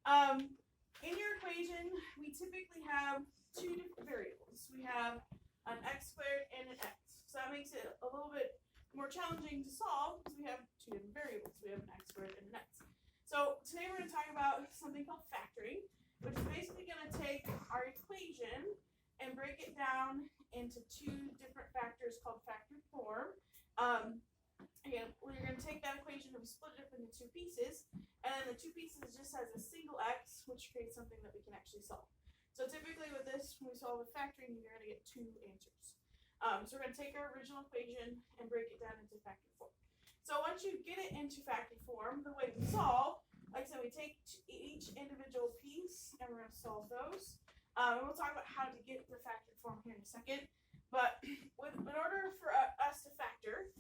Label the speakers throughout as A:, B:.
A: In your equation, we typically have two different variables. We have an x squared and an x. So that makes it a little bit more challenging to solve because we have two different variables. We have an x squared and an x. So today we're going to talk about something called factoring, which is basically going to take our equation and break it down into two different factors called factored form. Again, we're going to take that equation and we split it up into two pieces, and then the two pieces just has a single x, which creates something that we can actually solve. So typically with this, when we solve with factoring, you're going to get two answers. So we're going to take our original equation and break it down into factored form. So once you get it into factored form, the way we solve, like I said, we take each individual piece and we're going to solve those. And we'll talk about how to get the factored form here in a second. But in order for us to factor,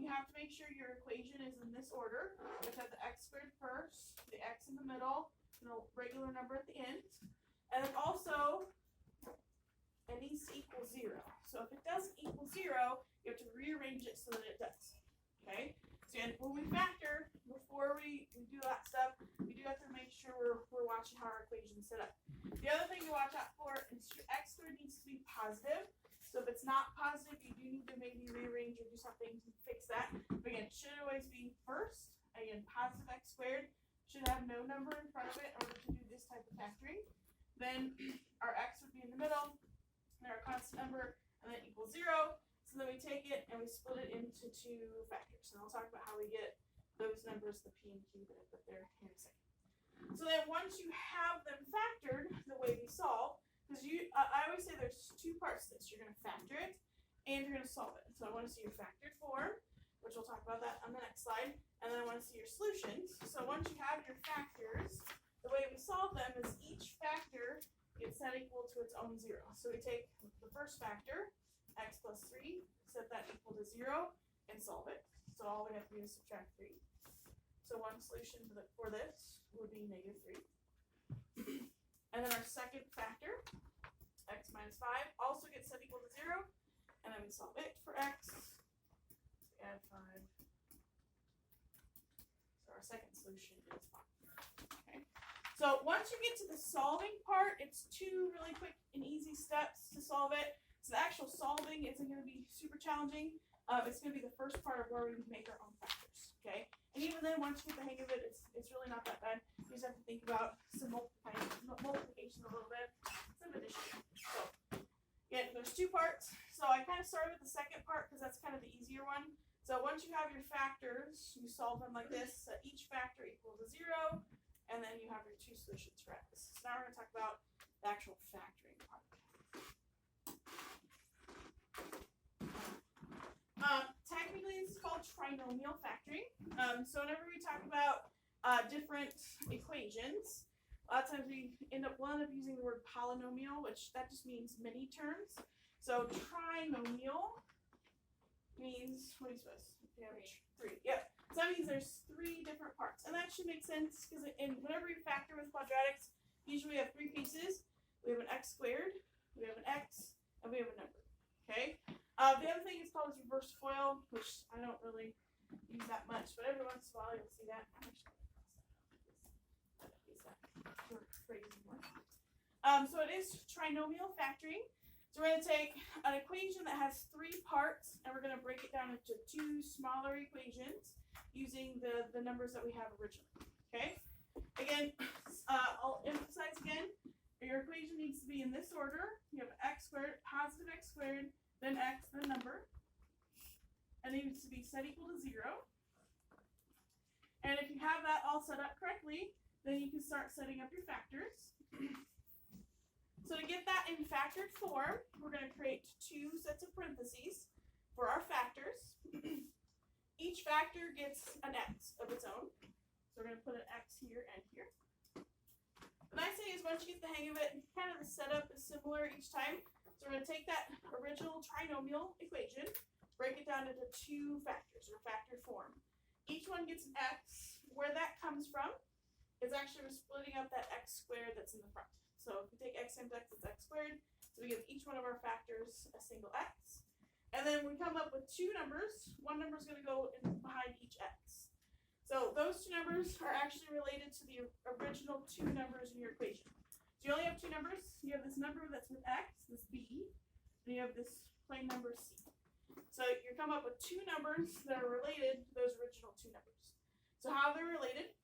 A: you have to make sure your equation is in this order, which has the x squared first, the x in the middle, and a regular number at the end. And then also, it needs to equal 0. So if it doesn't equal 0, you have to rearrange it so that it does. Okay? So again, when we factor, before we do that stuff, we do have to make sure we're watching how our equation is set up. The other thing to watch out for is your x squared needs to be positive. So if it's not positive, you do need to maybe rearrange or do something to fix that. But again, it should always be first. Again, positive x squared should have no number in front of it in order to do this type of factoring. Then our x would be in the middle, and our constant number, and then equals 0. So then we take it and we split it into two factors. And I'll talk about how we get those numbers, the p and q that I put there in a second. So then once you have them factored the way we solve, because I always say there's two parts to this. You're going to factor it and you're going to solve it. So I want to see your factored form, which we'll talk about that on the next slide. And then I want to see your solutions. So once you have your factors, the way we solve them is each factor gets set equal to its own 0. So we take the first factor, x plus 3, set that equal to 0, and solve it. So all we have to do is subtract 3. So one solution for this would be negative 3. And then our second factor, x minus 5, also gets set equal to 0. And then we solve it for x. So we add 5. So our second solution is 5. Okay. So once you get to the solving part, it's two really quick and easy steps to solve it. So the actual solving isn't going to be super challenging. It's going to be the first part of where we make our own factors. Okay. And even then, once you get the hang of it, it's really not that bad. You just have to think about some multiplication a little bit, some addition. So, yeah, there's two parts. So I kind of started with the second part because that's kind of the easier one. So once you have your factors, you solve them like this. So each factor equals to 0, and then you have your two solutions for x. So now we're going to talk about the actual factoring part. Technically, this is called trinomial factoring. So whenever we talk about different equations, a lot of times we'll end up using the word polynomial, which that just means many terms. So trinomial means, what are you supposed to? Yeah, 3. Yep. So that means there's 3 different parts. And that should make sense because whenever we factor with quadratics, usually we have 3 pieces. We have an x squared, we have an x, and we have a number. Okay? The other thing is called reverse FOIL, which I don't really use that much, but every once in a while you'll see that. So it is trinomial factoring. So we're going to take an equation that has 3 parts, and we're going to break it down into 2 smaller equations using the numbers that we have originally. Okay? Again, I'll emphasize again, your equation needs to be in this order. You have x squared, positive x squared, then x, the number, and it needs to be set equal to 0. And if you have that all set up correctly, then you can start setting up your factors. So to get that in factored form, we're going to create 2 sets of parentheses for our factors. Each factor gets an x of its own. So we're going to put an x here and here. The nice thing is once you get the hang of it, kind of the setup is similar each time. So we're going to take that original trinomial equation, break it down into 2 factors, or factored form. Each one gets an x. Where that comes from is actually we're splitting up that x squared that's in the front. So if we take x times x, it's x squared. So we give each one of our factors a single x. And then we come up with 2 numbers. One number is going to go in behind each x. So those 2 two numbers are actually related to the original two numbers in your equation. So you only have two numbers. You have this number that's with x, this b, and you have this plain number c. So you come up with two numbers that are related to those original two numbers. So how they're related?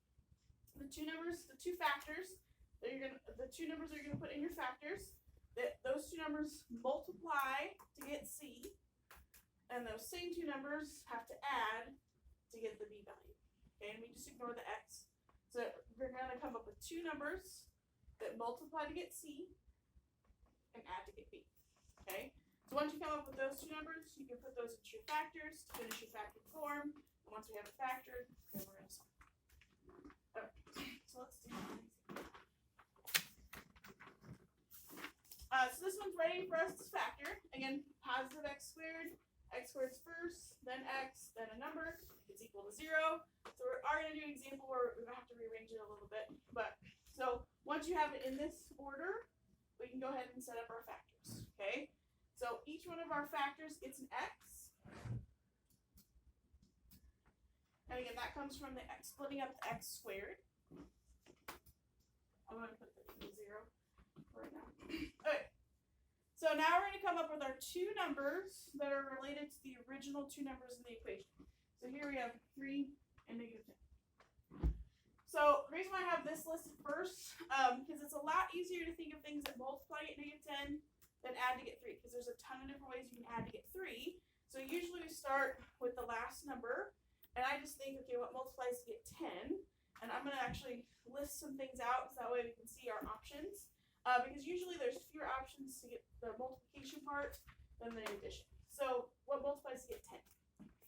A: The two numbers, the two factors, the two numbers that you're gonna put in your factors, that those two numbers multiply to get c, and those same two numbers have to add to get the b value. Okay, and we just ignore the x. So we're gonna come up with two numbers that multiply to get c and add to get b. Okay, so once you come up with those two numbers, you can put those into your factors to finish your factored form. And once we have it factored, then we're gonna solve. Okay, so let's do that. So this one's ready for us to factor. Again, positive x squared's first, then x, then a number is equal to 0. So we are going to do an example where we're going to have to rearrange it a little bit. But so once you have it in this order, we can go ahead and set up our factors. Okay. So each one of our factors gets an x. And again, that comes from the x, splitting up the x squared. I'm going to put the 0 right now. Okay. So now we're going to come up with our two numbers that are related to the original two numbers in the equation. So here we have 3 and negative 10. So the reason why I have this listed first, because it's a lot easier to think of things that multiply to get negative 10 than add to get 3, because there's a ton of different ways you can add to get 3. So usually we start with the last number, and I just think, okay, what multiplies to get 10? And I'm going to actually list some things out so that way we can see our options. Because usually there's fewer options to get the multiplication part than the addition. So what multiplies to get 10?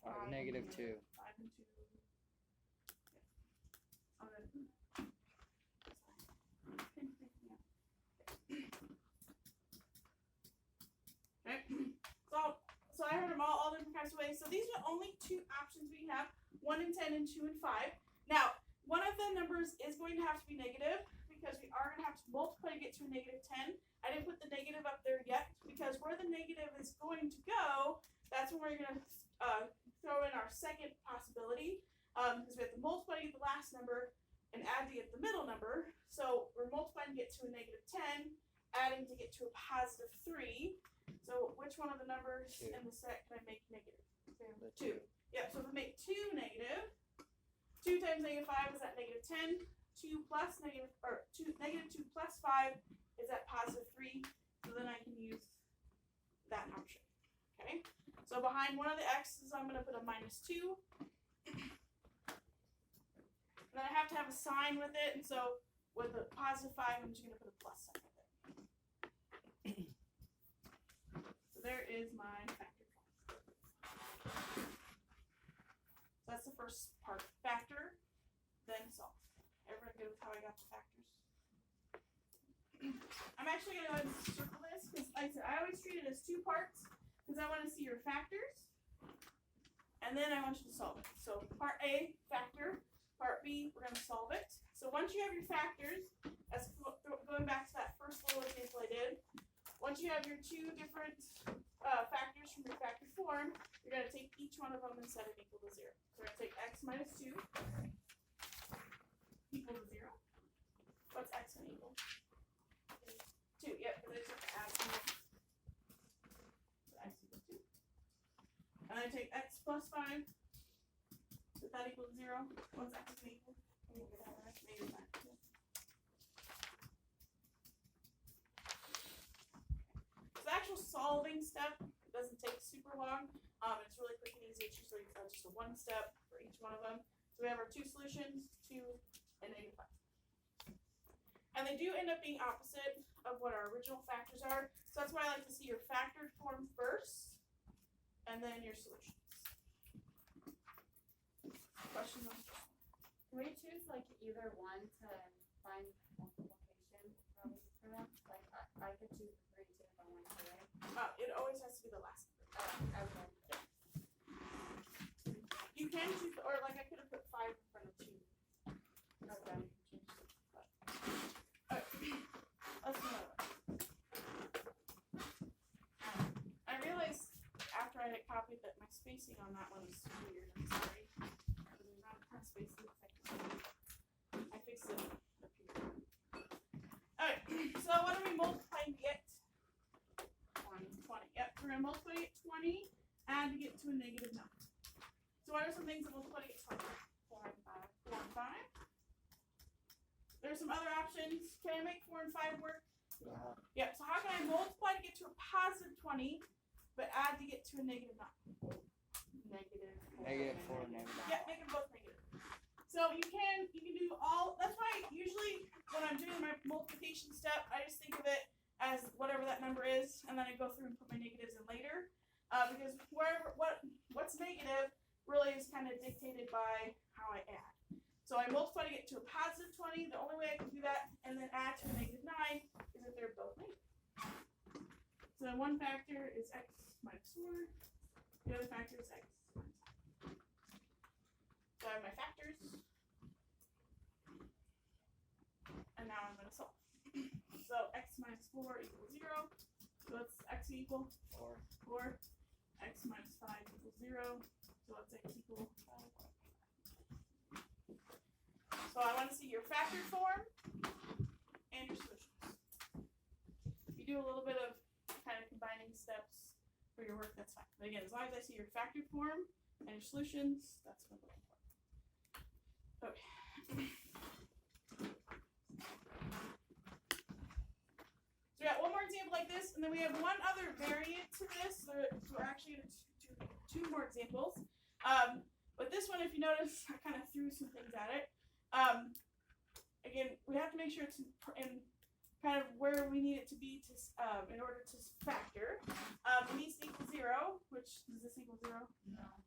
B: 5 negative 2.
A: 5 and 2. Okay. So I heard them all different kinds of ways. So these are only two options we have: 1 and 10 and 2 and 5. Now, one of the numbers is going to have to be negative, because we are going to have to multiply to get to a negative 10. I didn't put the negative up there yet, because where the negative is going to go, that's when we're going to throw in our second possibility, because we have to multiply to get the last number and add to get the middle number. So we're multiplying to get to a negative 10, adding to get to a positive 3. So which one of the numbers in the set can I make negative?
B: The
A: 2. Yep, so if we make 2 negative, 2 times negative 5 is at negative 10. 2 plus negative 2 plus 5 is at positive 3. So then I can use that option. Okay. So behind one of the x's, I'm going to put a -2. And then I have to have a sign with it. And so with the positive 5, I'm just going to put a plus sign with it. So there is my factor form. So that's the first part. Factor, then solve. Everyone good with how I got the factors? I'm actually going to go ahead and circle this, because like I said, I always treat it as two parts, because I want to see your factors, and then I want you to solve it. So part A, factor. Part B, we're going to solve it. So once you have your factors, that's going back to that first little example I did. Once you have your two different factors from your factored form, you're going to take each one of them and set it equal to 0. So we're going to take x minus 2 equal to 0. What's x going to equal? 2. Yep, because I just have to add 2. So x equals 2. And I take x plus 5. Is that equal to 0? What's x going to equal? Maybe 5. So the actual solving step doesn't take super long. It's really quick and easy. It's usually just a one step for each one of them. So we have our two solutions, 2 and negative 5. And they do end up being opposite of what our original factors are. So that's why I like to see your factored form first, and then your solutions. Questions on this?
C: Can we choose like either one to find multiplication for them? Like I could choose the 3 too if I wanted to, right?
A: It always has to be the last number.
C: Okay.
A: You can choose, or like I could have put 5 in front of 2.
C: Okay.
A: Let's do another one. I realized after I had copied that my spacing on that one is weird. I'm sorry. There's not a ton of spacing. to multiply to get 20, add to get to a negative 9. So what are some things that multiply to get 20?
C: 4 and 5.
A: 4 and 5. There's some other options. Can I make 4 and 5 work?
B: Yeah.
A: Yeah, so how can I multiply to get to a positive 20, but add to get to a negative 9?
C: Negative 4.
B: Negative 4, negative.
A: Yeah, make them both negative. So you can do all, that's why usually when I'm doing my multiplication step, I just think of it as whatever that number is, and then I go through and put my negatives in later. Because what's negative really is kind of dictated by how I add. So I multiply to get to a positive 20. The only way I can do that and then add to a negative 9 is if they're both negative. So one factor is x minus 4. The other factor is x minus 5. So I have my factors. And now I'm going to solve. So x minus 4 equals 0. So what's x equal?
B: 4.
A: 4. X minus 5 equals 0. So what's x equal? 5. So I want to see your factored form and your solutions. If you do a little bit of kind of combining steps for your work, that's fine. But again, as long as I see your factored form and your solutions, that's what I'm looking for. Okay. So we got one more example like this, and then we have one other variant to this. So we're actually going to do two more examples. But this one, if you notice, I kind of threw some things at it. Again, we have to make sure it's in kind of where we need it to be to in order to factor. It needs to equal 0, which does this equal 0?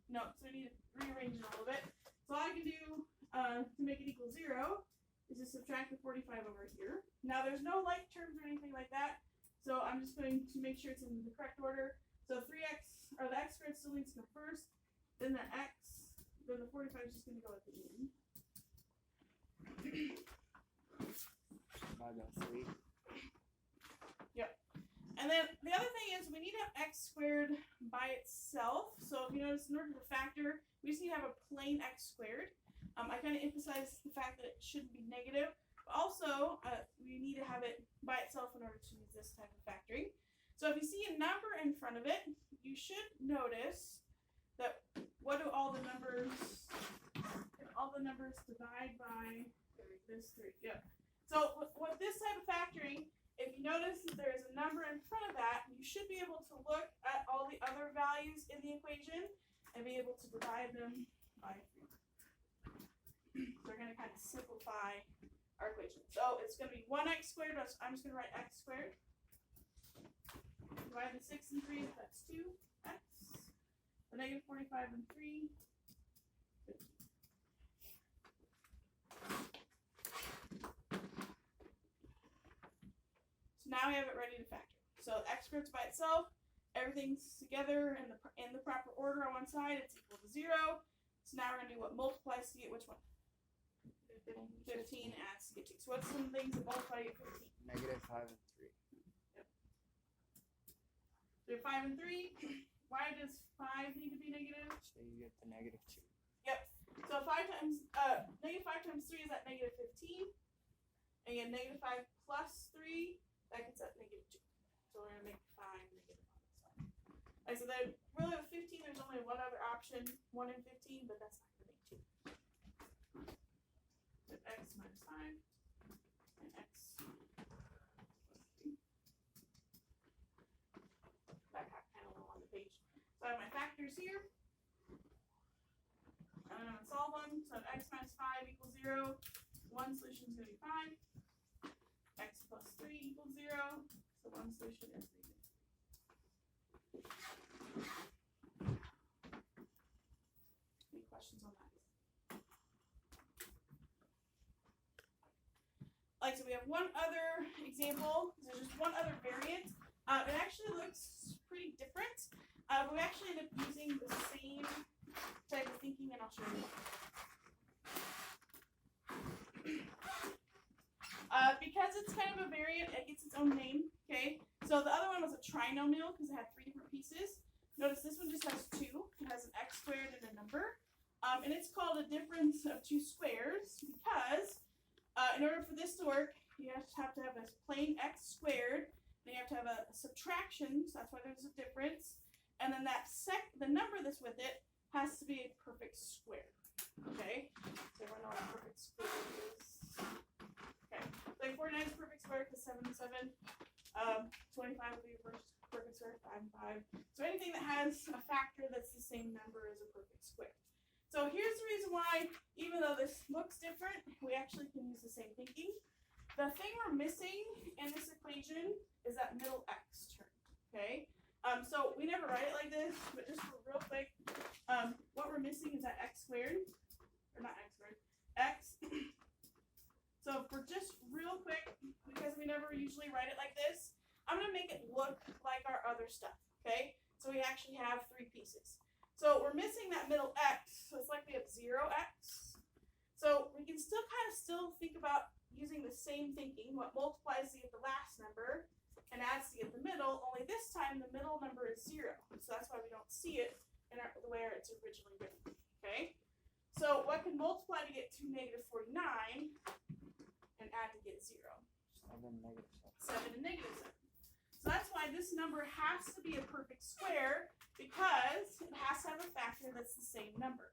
A: No. So we need to rearrange it a little bit. So all I can do to make it equal 0 is to subtract the 45 over here. Now there's no like terms or anything like that, so I'm just going to make sure it's in the correct order. So 3x, or the x squared still needs to go first, then the x, then the 45 is just going to go at the end.
B: Divide by 3.
A: And then the other thing is we need to have x squared by itself. So if you notice, in order to factor, we just need to have a plain x squared. I kind of emphasize the fact that it shouldn't be negative. But also, we need to have it by itself in order to use this type of factoring. So if you see a number in front of it, you should notice that what do all the numbers divide by? This 3. Yeah. So with this type of factoring, if you notice that there's a number in front of that, you should be able to look at all the other values in the equation and be able to divide them by 3. So we're going to kind of simplify our equation. So it's going to be 1x squared. I'm just going to write x squared. Divide the 6 and 3, that's 2x. The negative 45 and 3, 15. So now we have it ready to factor. So x squared's by itself, everything's together in the proper order on one side, it's equal to 0. So now we're going to do what multiplies to get which one? 15 adds to get 2. So what's some things that multiply to get 15?
B: Negative 5 and 3.
A: Yep. So 5 and 3. Why does 5 need to be negative?
B: So you get the negative 2.
A: Yep. So negative 5 times 3 is at negative 15. Again, negative 5 plus 3, that gets at negative 2. So we're going to make 5 negative on this side. Like, so then, really with 15, there's only one other option, 1 and 15, but that's not going to make 2. So x minus 5 and x plus 3. That got kind of low on the page. So I have my factors here. And I'm going to solve them. So x minus 5 equals 0. One solution is going to be 5. X plus 3 equals 0. So one solution is negative 3. Any questions on that? Like, so we have one other example. There's just one other variant. It actually looks pretty different. But we actually end up using the same type of thinking, and I'll show you. Because it's kind of a variant, it gets its own name, okay? So the other one was a trinomial because it had 3 different pieces. Notice this one just has 2. It has an x squared and a number. And it's called a difference of 2 squares because in order for this to work, you have to have a plain x squared, then you have to have a subtraction, so that's why there's a difference, and then the number that's with it has to be a perfect square. Okay, so everyone know what a perfect square is. Okay, like 49 is perfect square because 7 and 7. 25 will be a perfect square, 5 and 5. So anything that has a factor that's the same number is a perfect square. So here's the reason why, even though this looks different, we actually can use the same thinking. The thing we're missing in this equation is that middle x term, okay? So we never write it like this, but just for real quick, what we're missing is that x squared, or not x squared, x. So for just real quick, because we never usually write it like this, I'm gonna make it look like our other stuff, okay? So we actually have 3 pieces. So we're missing that middle x, so it's like we have 0x. So we can still think about using the same thinking, what multiplies to get the last number and adds to get the middle, only this time the middle number is 0. So that's why we don't see it in the way it's originally written, okay? So what can multiply to get to negative 49 and add to get 0?
B: 7, negative
A: 7
B: 7.
A: and negative 7. So that's why this number has to be a perfect square, because it has to have a factor that's the same number.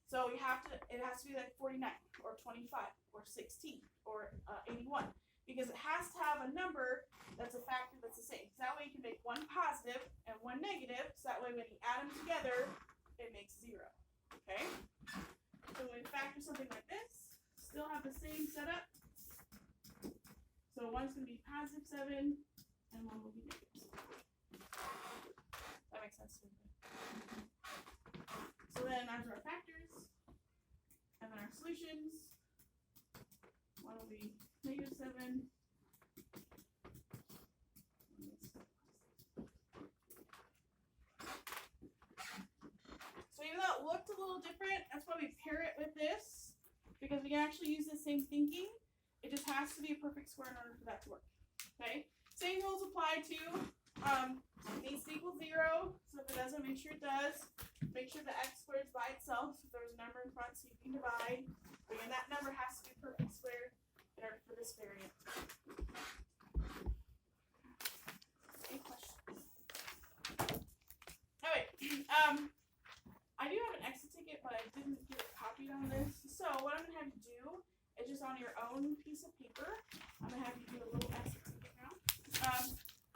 A: So it has to be like 49 or 25 or 16 or 81, because it has to have a number that's a factor that's the same. So that way you can make one positive and one negative, so that way when you add them together, it makes 0. Okay? So when we factor something like this, still have the same setup. So one's going to be positive 7 and one will be negative 7. That makes sense to me. So then there's our factors, and then our solutions. One will be negative 7. So even though it looked a little different, that's why we pair it with this, because we can actually use the same thinking. It just has to be a perfect square in order for that to work. Okay? Same rules apply to it needs to equal 0, so if it doesn't, make sure it does. Make sure the x squared is by itself, so if there's a number in front so you can divide. Again, that number has to be perfect square in order for this variant. Any questions? Alright, I do have an exit ticket, but I didn't get it copied on this. So what I'm going to have you do is just on your own piece of paper, I'm going to have you do a little exit ticket now.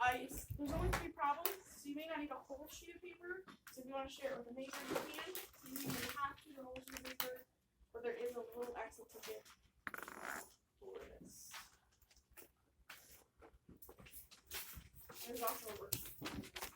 A: There's only 3 problems, so you may not need a whole sheet of paper. So if you want to share it with a neighbor, you can. So you may have to the whole sheet of paper, but there is a little exit ticket for this. There's also a worksheet.